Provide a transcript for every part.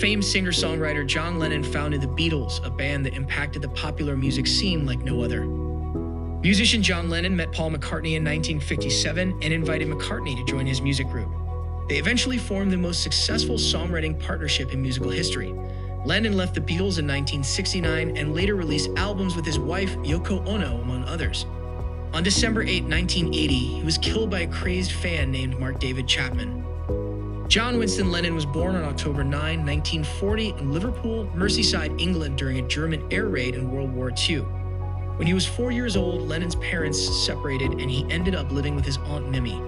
Famed singer-songwriter John Lennon founded the Beatles, a band that impacted the popular music scene like no other. Musician John Lennon met Paul McCartney in 1957 and invited McCartney to join his music group. They eventually formed the most successful songwriting partnership in musical history. Lennon left the Beatles in 1969 and later released albums with his wife Yoko Ono, among others. On December 8, 1980, he was killed by a crazed fan named Mark David Chapman. John Winston Lennon was born on October 9, 1940 in Liverpool, Merseyside, England during a German air raid in World War II. When he was 4 years old, Lennon's parents separated and he ended up living with his Aunt Mimi.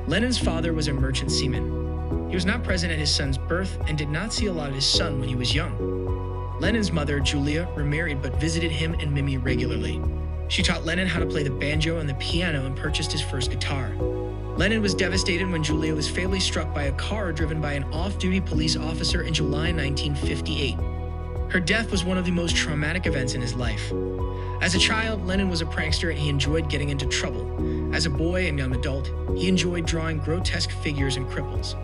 Lennon's father was a merchant seaman. He was not present at his son's birth and did not see a lot of his son when he was young. Lennon's mother, Julia, remarried but visited him and Mimi regularly. She taught Lennon how to play the banjo and the piano and purchased his first guitar. Lennon was devastated when Julia was fatally struck by a car driven by an off-duty police officer in July 1958. Her death was one of the most traumatic events in his life. As a child, Lennon was a prankster and he enjoyed getting into trouble. As a boy and young adult, he enjoyed drawing grotesque figures and cripples.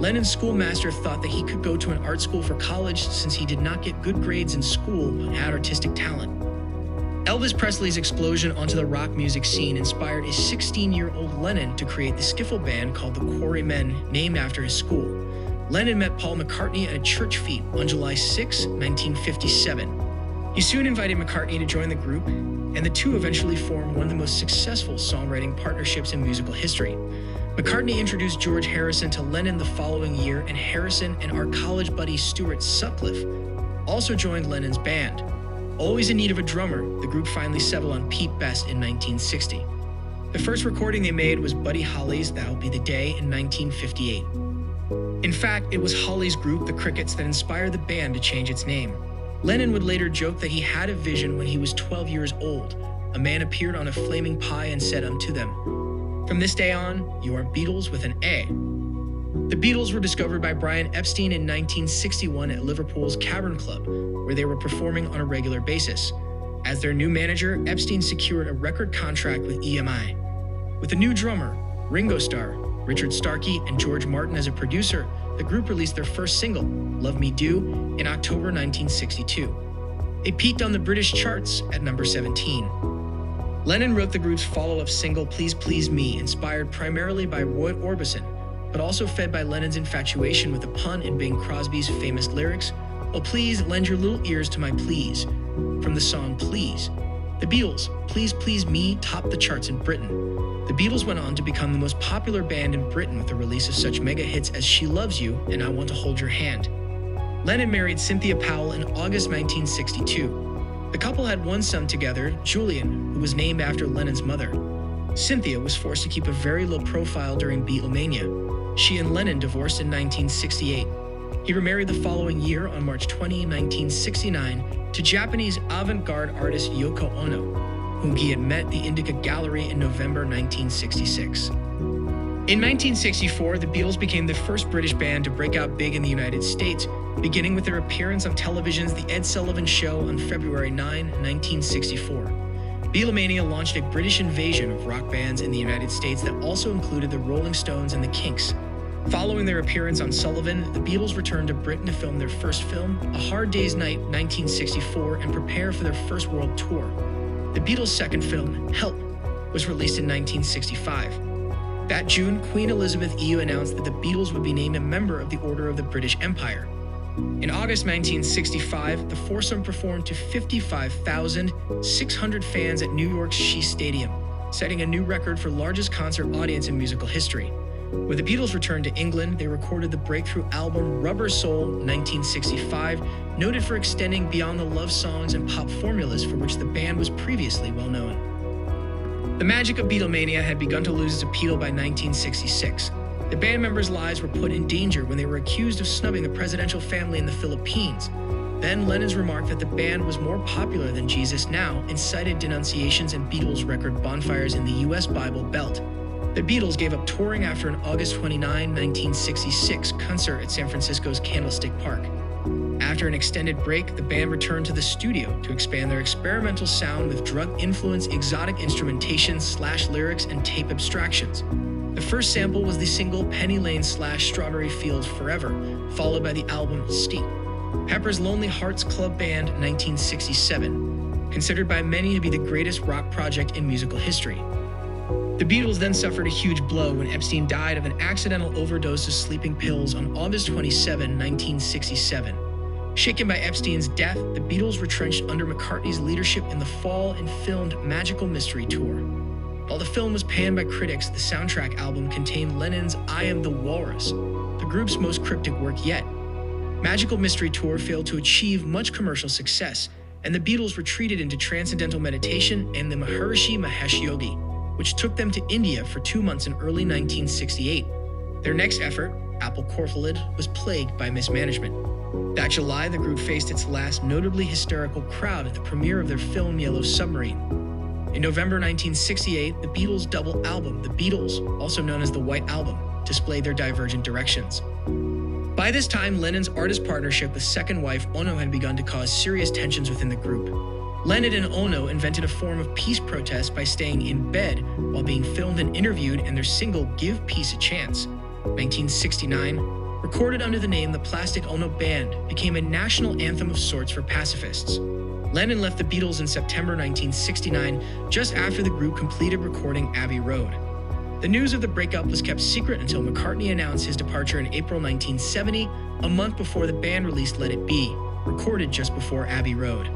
Lennon's schoolmaster thought that he could go to an art school for college since he did not get good grades in school but had artistic talent. Elvis Presley's explosion onto the rock music scene inspired a 16-year-old Lennon to create the skiffle band called the Quarrymen, named after his school. Lennon met Paul McCartney at a church fete on July 6, 1957. He soon invited McCartney to join the group, and the two eventually formed one of the most successful songwriting partnerships in musical history. McCartney introduced George Harrison to Lennon the following year, and Harrison and our college buddy Stuart Sutcliffe also joined Lennon's band. Always in need of a drummer, the group finally settled on Pete Best in 1960. The first recording they made was Buddy Holly's That'll Be the Day in 1958. In fact, it was Holly's group, the Crickets, that inspired the band to change its name. Lennon would later joke that he had a vision when he was 12 years old. A man appeared on a flaming pie and said unto them, "From this day on, you are Beatles with an A." The Beatles were discovered by Brian Epstein in 1961 at Liverpool's Cavern Club, where they were performing on a regular basis. As their new manager, Epstein secured a record contract with EMI. With a new drummer, Ringo Starr, Richard Starkey, and George Martin as a producer, the group released their first single, Love Me Do, in October 1962. It peaked on the British charts at number 17. Lennon wrote the group's follow-up single, Please Please Me, inspired primarily by Roy Orbison, but also fed by Lennon's infatuation with a pun in Bing Crosby's famous lyrics, "Oh please, lend your little ears to my please," from the song Please. The Beatles' Please Please Me topped the charts in Britain. The Beatles went on to become the most popular band in Britain with the release of such mega hits as She Loves You and I Want to Hold Your Hand. Lennon married Cynthia Powell in August 1962. The couple had one son together, Julian, who was named after Lennon's mother. Cynthia was forced to keep a very low profile during Beatlemania. She and Lennon divorced in 1968. He remarried the following year on March 20, 1969, to Japanese avant-garde artist Yoko Ono, whom he had met at the Indica Gallery in November 1966. In 1964, the Beatles became the first British band to break out big in the United States, beginning with their appearance on television's The Ed Sullivan Show on February 9, 1964. Beatlemania launched a British invasion of rock bands in the United States that also included the Rolling Stones and the Kinks. Following their appearance on Sullivan, the Beatles returned to Britain to film their first film, A Hard Day's Night, 1964, and prepare for their first world tour. The Beatles' second film, Help, was released in 1965. That June, Queen Elizabeth II announced that the Beatles would be named a member of the Order of the British Empire. In August 1965, the foursome performed to 55,600 fans at New York's Shea Stadium, setting a new record for largest concert audience in musical history. When the Beatles returned to England, they recorded the breakthrough album Rubber Soul 1965, noted for extending beyond the love songs and pop formulas for which the band was previously well known. The magic of Beatlemania had begun to lose its appeal by 1966. The band members' lives were put in danger when they were accused of snubbing the presidential family in the Philippines. Then Lennon's remark that the band was more popular than Jesus Now incited denunciations and Beatles record bonfires in the U.S. Bible Belt. The Beatles gave up touring after an August 29, 1966 concert at San Francisco's Candlestick Park. After an extended break, the band returned to the studio to expand their experimental sound with drug-influenced exotic instrumentation, slash lyrics, and tape abstractions. The first sample was the single Penny Lane / Strawberry Fields Forever, followed by the album Steep. Pepper's Lonely Hearts Club Band 1967, considered by many to be the greatest rock project in musical history. The Beatles then suffered a huge blow when Epstein died of an accidental overdose of sleeping pills on August 27, 1967. Shaken by Epstein's death, the Beatles retrenched under McCartney's leadership in the fall and filmed Magical Mystery Tour. While the film was panned by critics, the soundtrack album contained Lennon's I Am the Walrus, the group's most cryptic work yet. Magical Mystery Tour failed to achieve much commercial success, and the Beatles retreated into transcendental meditation and the Maharishi Mahesh Yogi, which took them to India for 2 months in early 1968. Their next effort, Apple Corphalid, was plagued by mismanagement. That July, the group faced its last notably hysterical crowd at the premiere of their film Yellow Submarine. In November 1968, the Beatles' double album, The Beatles, also known as the White Album, displayed their divergent directions. By this time, Lennon's artist partnership with second wife Ono had begun to cause serious tensions within the group. Lennon and Ono invented a form of peace protest by staying in bed while being filmed and interviewed in their single Give Peace a Chance. 1969, recorded under the name The Plastic Ono Band, became a national anthem of sorts for pacifists. Lennon left the Beatles in September 1969, just after the group completed recording Abbey Road. The news of the breakup was kept secret until McCartney announced his departure in April 1970, a month before the band released Let It Be, recorded just before Abbey Road.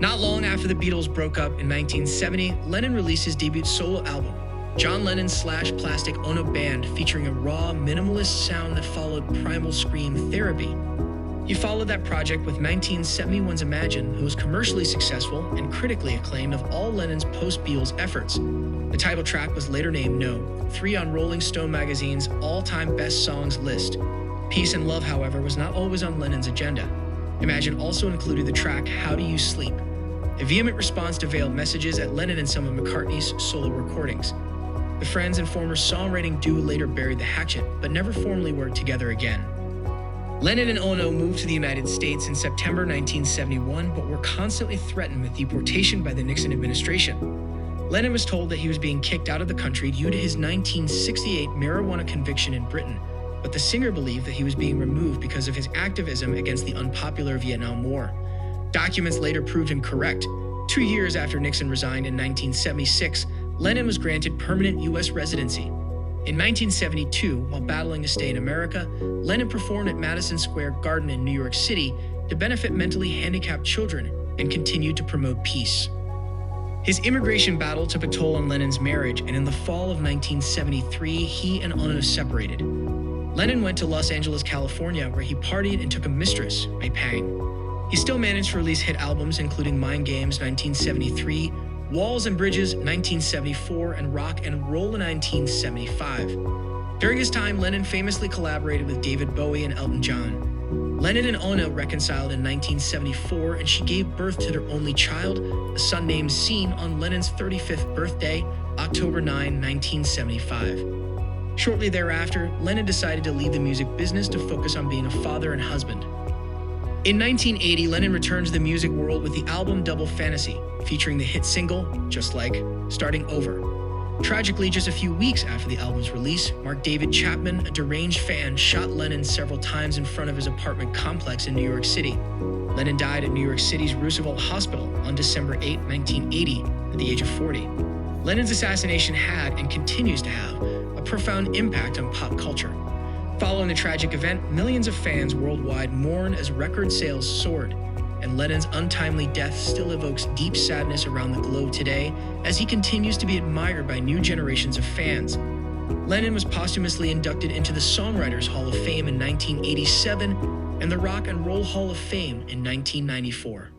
Not long after the Beatles broke up in 1970, Lennon released his debut solo album, John Lennon / Plastic Ono Band, featuring a raw, minimalist sound that followed Primal Scream Therapy. He followed that project with 1971's Imagine, who was commercially successful and critically acclaimed of all Lennon's post-Beatles efforts. The title track was later named No. 3 on Rolling Stone magazine's all-time best songs list. Peace and love, however, was not always on Lennon's agenda. Imagine also included the track How Do You Sleep, a vehement response to veiled messages at Lennon and some of McCartney's solo recordings. The friends and former songwriting duo later buried the hatchet, but never formally worked together again. Lennon and Ono moved to the United States in September 1971, but were constantly threatened with deportation by the Nixon administration. Lennon was told that he was being kicked out of the country due to his 1968 marijuana conviction in Britain, but the singer believed that he was being removed because of his activism against the unpopular Vietnam War. Documents later proved him correct. 2 years after Nixon resigned in 1976, Lennon was granted permanent U.S. residency. In 1972, while battling to stay in America, Lennon performed at Madison Square Garden in New York City to benefit mentally handicapped children and continued to promote peace. His immigration battle took a toll on Lennon's marriage, and in the fall of 1973, he and Ono separated. Lennon went to Los Angeles, California, where he partied and took a mistress, May Pang. He still managed to release hit albums including Mind Games 1973, Walls and Bridges 1974, and Rock and Roll in 1975. During his time, Lennon famously collaborated with David Bowie and Elton John. Lennon and Ono reconciled in 1974, and she gave birth to their only child, a son named Sean, on Lennon's 35th birthday, October 9, 1975. Shortly thereafter, Lennon decided to leave the music business to focus on being a father and husband. In 1980, Lennon returned to the music world with the album Double Fantasy, featuring the hit single, Just Like, Starting Over. Tragically, just a few weeks after the album's release, Mark David Chapman, a deranged fan, shot Lennon several times in front of his apartment complex in New York City. Lennon died at New York City's Roosevelt Hospital on December 8, 1980, at the age of 40. Lennon's assassination had, and continues to have, a profound impact on pop culture. Following the tragic event, millions of fans worldwide mourned as record sales soared, and Lennon's untimely death still evokes deep sadness around the globe today as he continues to be admired by new generations of fans. Lennon was posthumously inducted into the Songwriters Hall of Fame in 1987 and the Rock and Roll Hall of Fame in 1994.